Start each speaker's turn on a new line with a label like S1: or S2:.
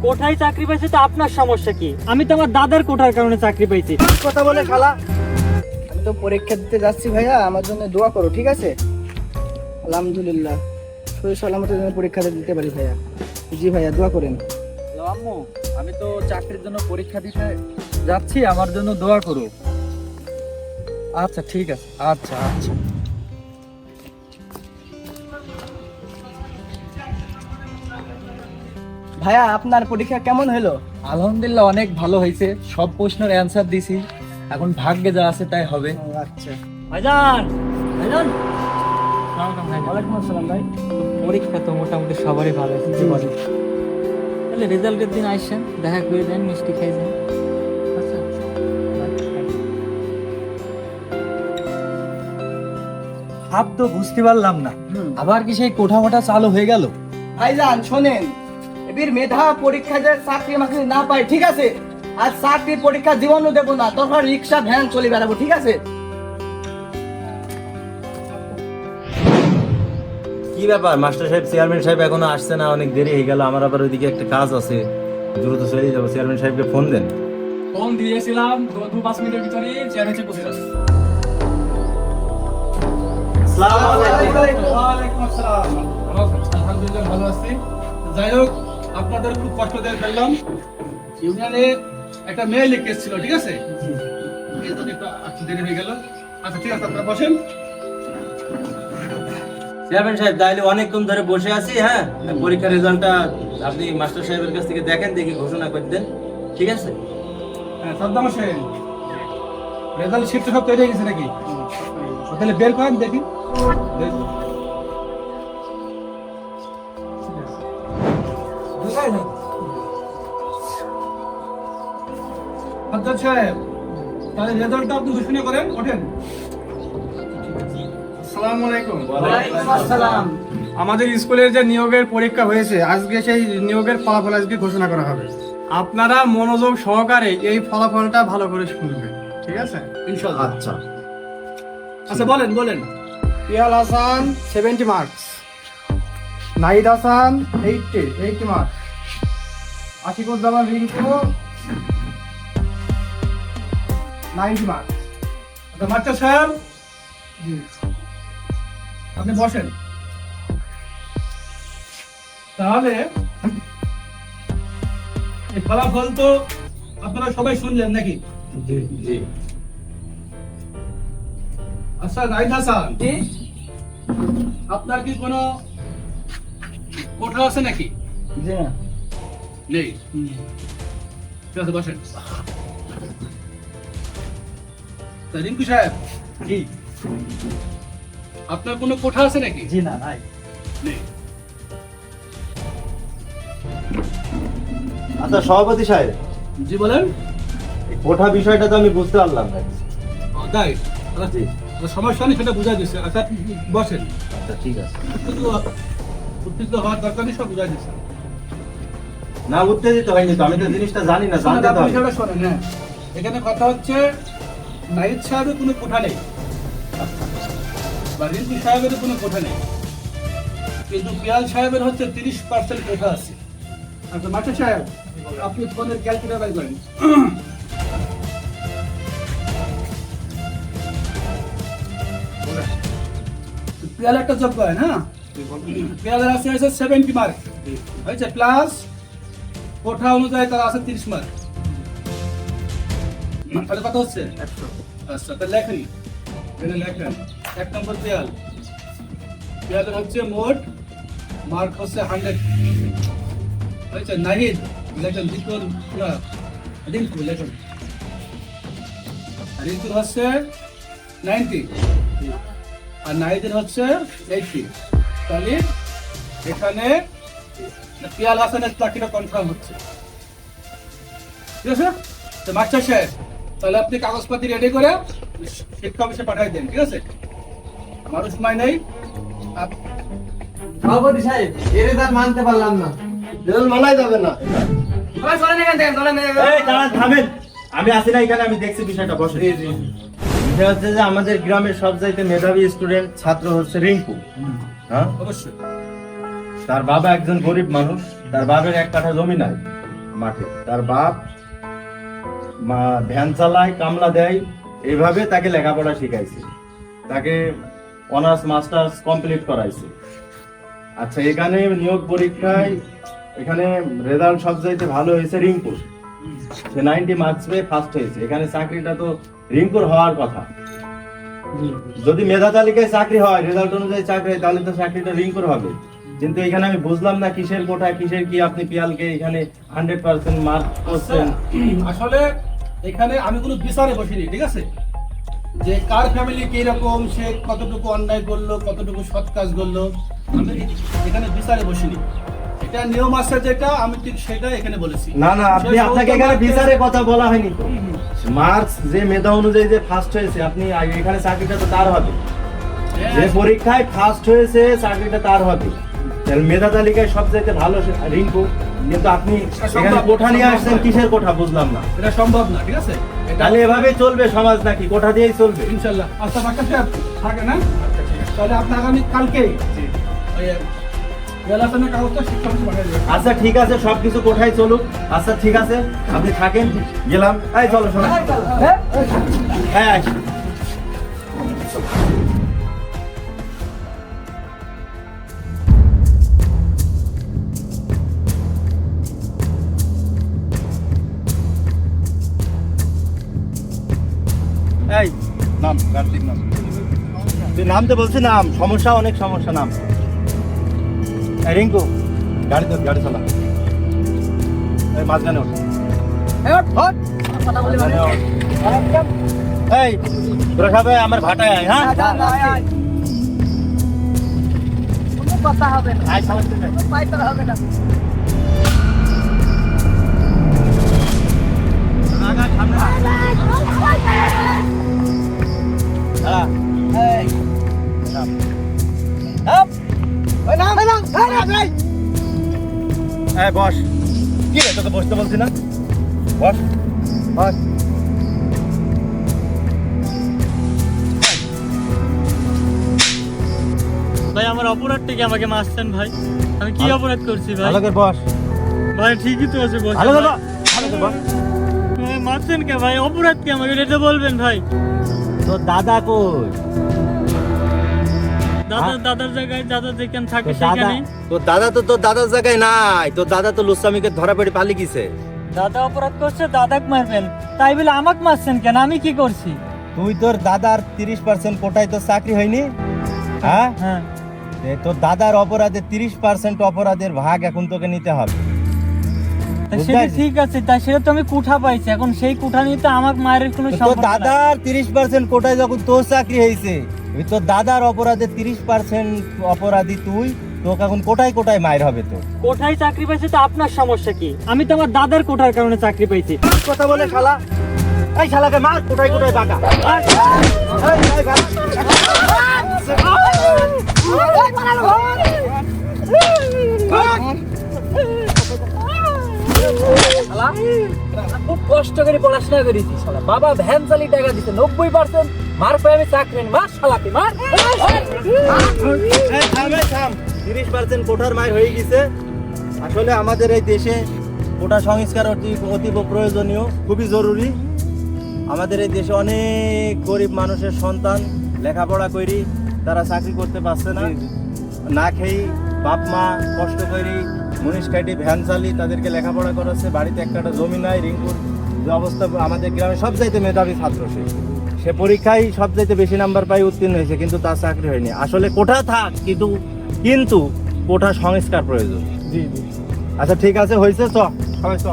S1: কোঠায় চাকরি পাইছে তো আপনার সমস্যা কি? আমি তো আমার দাদার কোঠার কারণে চাকরি পাইছি।
S2: কথা বলে খালা, আমি তো পরীক্ষা দিতে যাচ্ছি ভাইয়া, আমার জন্য দোয়া করো, ঠিক আছে? আলহামদুলিল্লাহ, শরীর সালামতের জন্য পরীক্ষা দিতে পারি ভাইয়া। জি ভাইয়া, দোয়া করেন।
S3: হ্যালো আম্মু, আমি তো চাকরির জন্য পরীক্ষা দিতে যাচ্ছি, আমার জন্য দোয়া করো। আচ্ছা ঠিক আছে, আচ্ছা আচ্ছা।
S2: ভাইয়া, আপনার পরীক্ষা কেমন হলো?
S3: আলহামদুলিল্লাহ অনেক ভালো হয়েছে, সব প্রশ্নের অ্যান্সার দিছি, এখন ভাগ্যে যা আছে তাই হবে।
S2: আচ্ছা।
S1: ভাইজান, ভাইজান,
S2: ওয়ালাইকুম আসসালাম ভাই।
S1: পরীক্ষা তো মোটামুটি সবারই ভালো হয়েছে বলে। তাহলে রেজাল্টের দিন আসছেন, দেখা করে দেন, মিষ্টি খাই যান। আচ্ছা
S3: ভাব তো বুঝতে পারলাম না, আবার কি সেই কোঠা মোটা চালু হয়ে গেল?
S2: ভাইজান শোনেন, এবির মেধা পরীক্ষা যে চাকরি মাকরি না পাই, ঠিক আছে? আর চাকরির পরীক্ষা জীবনও দেবো না, তখন রিক্সা ভ্যান চলে বেড়াবো, ঠিক আছে?
S4: কি ব্যাপার মাস্টার সাহেব, চেয়ারম্যান সাহেব এখনো আসছে না? অনেক দেরি হয়ে গেল, আমার আবার ওইদিকে একটা কাজ আছে, দ্রুত চলে যাবো। চেয়ারম্যান সাহেবকে ফোন দেন।
S5: ফোন দিয়েছিলাম, 2-5 মিনিটের ভিতরে চেয়ারে পৌঁছে যাচ্ছে। ওয়ালাইকুম আসসালাম। আলহামদুলিল্লাহ ভালো আছি। যাই হোক, আপনাদের খুব কষ্ট দিয়ে ফেললাম। ইউনিয়নে একটা মেয়ে লিখে এসেছিল, ঠিক আছে? এই তো একটু দেরি হয়ে গেল। আচ্ছা ঠিক আছে, আপনারা বসেন।
S4: চেয়ারম্যান সাহেব, তাহলে অনেকক্ষণ ধরে বসে আছি। হ্যাঁ, পরীক্ষার রেজাল্টটা আপনি মাস্টার সাহেবের কাছ থেকে দেখেন, দেখি ঘোষণা করে দেন, ঠিক আছে?
S5: হ্যাঁ, সাদ্দাম হোসেন, রেজাল্ট শিট সব তৈরি হয়ে গেছে নাকি? তাহলে বের করেন দেখি। সাদ্দাম সাহেব, তাহলে রেজাল্টটা আপনি ঘোষণা করেন, ওঠেন। আসসালামু আলাইকুম।
S2: ওয়ালাইকুম আসসালাম।
S5: আমাদের স্কুলের যে নিয়োগের পরীক্ষা হয়েছে, আজকে সেই নিয়োগের ফলাফল আজকে ঘোষণা করা হবে। আপনারা মনোযোগ সহকারে এই ফলাফলটা ভালো করে শুনবেন, ঠিক আছে? ইনশাআল্লাহ।
S4: আচ্ছা।
S5: আচ্ছা বলেন বলেন। Piyal Hasan 70 marks, Nahid Hasan 80 marks, Ashikuzzaman Rinku 90 marks. আচ্ছা মাস্টার সাহেব, আপনি বসেন। তাহলে এই ফলাফল তো আপনারা সবাই শুনলেন নাকি?
S4: জি জি।
S5: আচ্ছা নাহিদ হাসান, আপনার কি কোনো কোঠা আছে নাকি?
S2: জি না।
S5: নেই। ঠিক আছে, বসেন। তা রিঙ্কু সাহেব,
S3: জি
S5: আপনার কোনো কোঠা আছে নাকি?
S3: জি না, নাই।
S5: নেই।
S4: আচ্ছা সভাপতি সাহেব,
S5: জি বলেন।
S4: এই কোঠা বিষয়টা তো আমি বুঝতে পারলাম না।
S5: তাই? আচ্ছা, সমস্যা নেই, সেটা বুঝাই দিচ্ছে। আচ্ছা বসেন।
S4: আচ্ছা ঠিক আছে।
S5: উত্তেজিত হওয়ার দরকার নেই, সব বুঝাই দিচ্ছে।
S4: না, উত্তেজিত হয়নি তো, আমি তো জিনিসটা জানি না, জানতে তো হবে।
S5: বিষয়টা শোনেন। হ্যাঁ, এখানে কথা হচ্ছে নাহিদ সাহেবের কোনো কোঠা নেই বা রিঙ্কু সাহেবের কোনো কোঠা নেই, কিন্তু পিয়াল সাহেবের হচ্ছে 30% কোঠা আছে। আচ্ছা মাস্টার সাহেব, আপনি ফোনের ক্যালকুলেটর বাই করেন। পিয়াল একটা যোগ করেন। হ্যাঁ, পিয়ালের আছে 70 মার্ক হয়েছে, প্লাস কোঠা অনুযায়ী তারা আছে 30 মার্ক। তাহলে কত হচ্ছে? 100। আচ্ছা তাহলে লেখেন, এখানে লেখেন 1 নম্বর পিয়াল। পিয়ালের হচ্ছে মোট মার্ক হচ্ছে 100 হয়েছে। নাহিদ লেখেন, দ্বিতীয় রিঙ্কু লেখেন, রিঙ্কুর হচ্ছে 90 আর নাহিদের হচ্ছে 80। তাহলে এখানে পিয়াল হাসানের চাকরিটা কনফার্ম হচ্ছে, ঠিক আছে? তো মাস্টার সাহেব, তাহলে আপনি কাগজপাতি রেডি করে শিক্ষা অফিসে পাঠিয়ে দেন, ঠিক আছে? আমারও সময় নেই।
S2: সভাপতি সাহেব, এর রেজাল্ট মানতে পারলাম না। রেজাল্ট মানাই যাবে না। সবাই চলেন এখান থেকে, চলেন।
S4: এই দাঁড়ান, থামেন। আমি আছি না এখানে, আমি দেখছি বিষয়টা। বসে বিষয় হচ্ছে যে আমাদের গ্রামের সবচাইতে মেধাবী স্টুডেন্ট ছাত্র হচ্ছে রিঙ্কু। হ্যাঁ,
S5: অবশ্যই।
S4: তার বাবা একজন গরিব মানুষ, তার বাবার 1 কাঠা জমি নাই। মাঠে, তার বাপ ভ্যান চালায়, কামলা দেয়, এইভাবে তাকে লেখাপড়া শিখাইছে, তাকে অনার্স মাস্টার্স কমপ্লিট করাইছে। আচ্ছা, এখানে নিয়োগ পরীক্ষায় এখানে রেজাল্ট সবচাইতে ভালো হয়েছে রিঙ্কুর, সে 90 মার্কস পেয়ে ফার্স্ট হয়েছে। এখানে চাকরিটা তো রিঙ্কুর হওয়ার কথা। যদি মেধা তালিকায় চাকরি হয়, রেজাল্ট অনুযায়ী চাকরি হয়, তাহলে তো চাকরিটা রিঙ্কুর হবে। কিন্তু এখানে আমি বুঝলাম না কিসের কোটা, কিসের কি আপনি পিয়ালকে এখানে 100% মার্ক করছেন।
S5: আসলে এখানে আমি কোনো বিচারে বসিনি, ঠিক আছে, যে কার ফ্যামিলি কি রকম, সে কতটুকু অন্যায় করলো, কতটুকু সৎ কাজ করলো, আমি এখানে বিচারে বসিনি। এটা নিয়ম আছে যেটা, আমি ঠিক সেটা এখানে বলেছি।
S4: না না, আপনি আপনাকে এখানে বিচারের কথা বলা হয়নি তো। মার্কস যে মেধা অনুযায়ী যে ফার্স্ট হয়েছে, আপনি এখানে চাকরিটা তো তার হবে। যে পরীক্ষায় ফার্স্ট হয়েছে চাকরিটা তার হবে। তাহলে মেধা তালিকায় সবচাইতে ভালো রিঙ্কু, কিন্তু আপনি এখানে কোঠা নিয়ে আসছেন, কিসের কোঠা বুঝলাম না।
S5: এটা সম্ভব না, ঠিক আছে,
S4: তাহলে এভাবে চলবে সমাজ নাকি? কোঠা দিয়েই চলবে?
S5: ইনশাল্লাহ। আচ্ছা ডাক্তার সাহেব থাকে না, তাহলে আপনি আগামী কালকেই ওই রেলাশনের কাগজটা শিক্ষক পাঠিয়ে দেবেন।
S4: আচ্ছা ঠিক আছে, সবকিছু কোঠায় চলুক। আচ্ছা ঠিক আছে, আপনি থাকেন, গেলাম। এই চলো শোনো, হ্যাঁ আস। এই নাম, কার্তিক নাম, তুই নামতে বলছি, নাম, সমস্যা, অনেক সমস্যা, নাম। এই রিঙ্কু, গাড়ি তো, গাড়ি চালা, এই মাঝখানে ওঠ। এই তোরা সবাই আমার ভাটায় আয়, হ্যাঁ?
S2: কথা হবে না,
S4: আয় সামনে থেকে।
S2: পাইতে হবে না।
S4: আগা সামনে আয়। দাঁড়া।
S2: এই
S4: নাম।
S2: ওই নাম নাম এই
S4: এই বস। কি রে, তোকে বসতে বলছি না? বস বস।
S1: ভাই আমার অপরাধটা কি, আমাকে মারছেন ভাই? আমি কি অপরাধ করছি ভাই?
S4: ভালো করে বস।
S1: ভাই ঠিকই তো আছে, বস।
S4: ভালো করে বস। ভালো করে বস।
S1: ভাই মারছেন কে ভাই? অপরাধ কি আমাকে, এটা বলবেন ভাই।
S4: তোর দাদা কই?
S1: দাদার জায়গায় দাদা যেখানে থাকে
S4: তোর দাদা,
S1: সেখানে।
S4: তোর দাদা তো তোর দাদার জায়গায় নাই। তোর দাদা তো লুসামিকে ধরা পড়ে পালিয়ে গেছে।
S1: দাদা অপরাধ করছে, দাদাকে মারবেন, তাই বলে আমাকে মারছেন কেন? আমি কি করছি?
S4: তুই তোর দাদার 30% কোটায় তো চাকরি হয়নি, হ্যাঁ?
S1: হ্যাঁ,
S4: তোর দাদার অপরাধে 30% অপরাধের ভাগ এখন তোকে নিতে হবে।
S1: তা
S4: বুঝতে
S1: সেটা
S4: পারছি।
S1: ঠিক আছে, তাই সেটা তো আমি কুঠা পাইছি, এখন সেই কুঠা নিয়ে তো আমার মায়ের কোনো
S4: তোর
S1: সম্পর্ক নাই।
S4: দাদার 30% কোটায় যখন তোর চাকরি হয়েছে, ওই তোর দাদার অপরাধে 30% অপরাধী তুই, তোকে এখন কোটায় কোটায় মায়ের হবে তো।
S1: কোঠায় চাকরি পাইছে তো আপনার সমস্যা কি? আমি তো আমার দাদার কোঠার কারণে চাকরি পাইছি।
S4: কথা বলে শালা, এই শালাকে মার, কোটায় কোটায় বাঁকা।
S1: খুব কষ্ট করে পড়াশোনা করেছি শালা, বাবা ভ্যান চালিয়ে টাকা দিচ্ছে, 90% মার পাই আমি চাকরি নেই। মার শালাকে মার।
S4: 30% কোঠার মায়ের হয়ে গেছে। আসলে আমাদের এই দেশে কোটা সংস্কার অতীব প্রয়োজনীয়, খুবই জরুরি। আমাদের এই দেশে অনেক গরিব মানুষের সন্তান লেখাপড়া করি, তারা চাকরি করতে পারছে না, না খেয়ে বাপ মা কষ্ট করি মুনিশ কাটি ভ্যান চালি তাদেরকে লেখাপড়া করাচ্ছে। বাড়িতে একটা জমি নাই। রিঙ্কুর যে অবস্থা, আমাদের গ্রামে সবচাইতে মেধাবী ছাত্র, সে পরীক্ষায় সবচাইতে বেশি নাম্বার পাই উত্তীর্ণ হয়েছে, কিন্তু তার চাকরি হয়নি। আসলে কোঠা থাক, কিন্তু কোঠা সংস্কার প্রয়োজন।
S5: জি জি।
S4: আচ্ছা ঠিক আছে, হয়েছে, চ সবাই চ।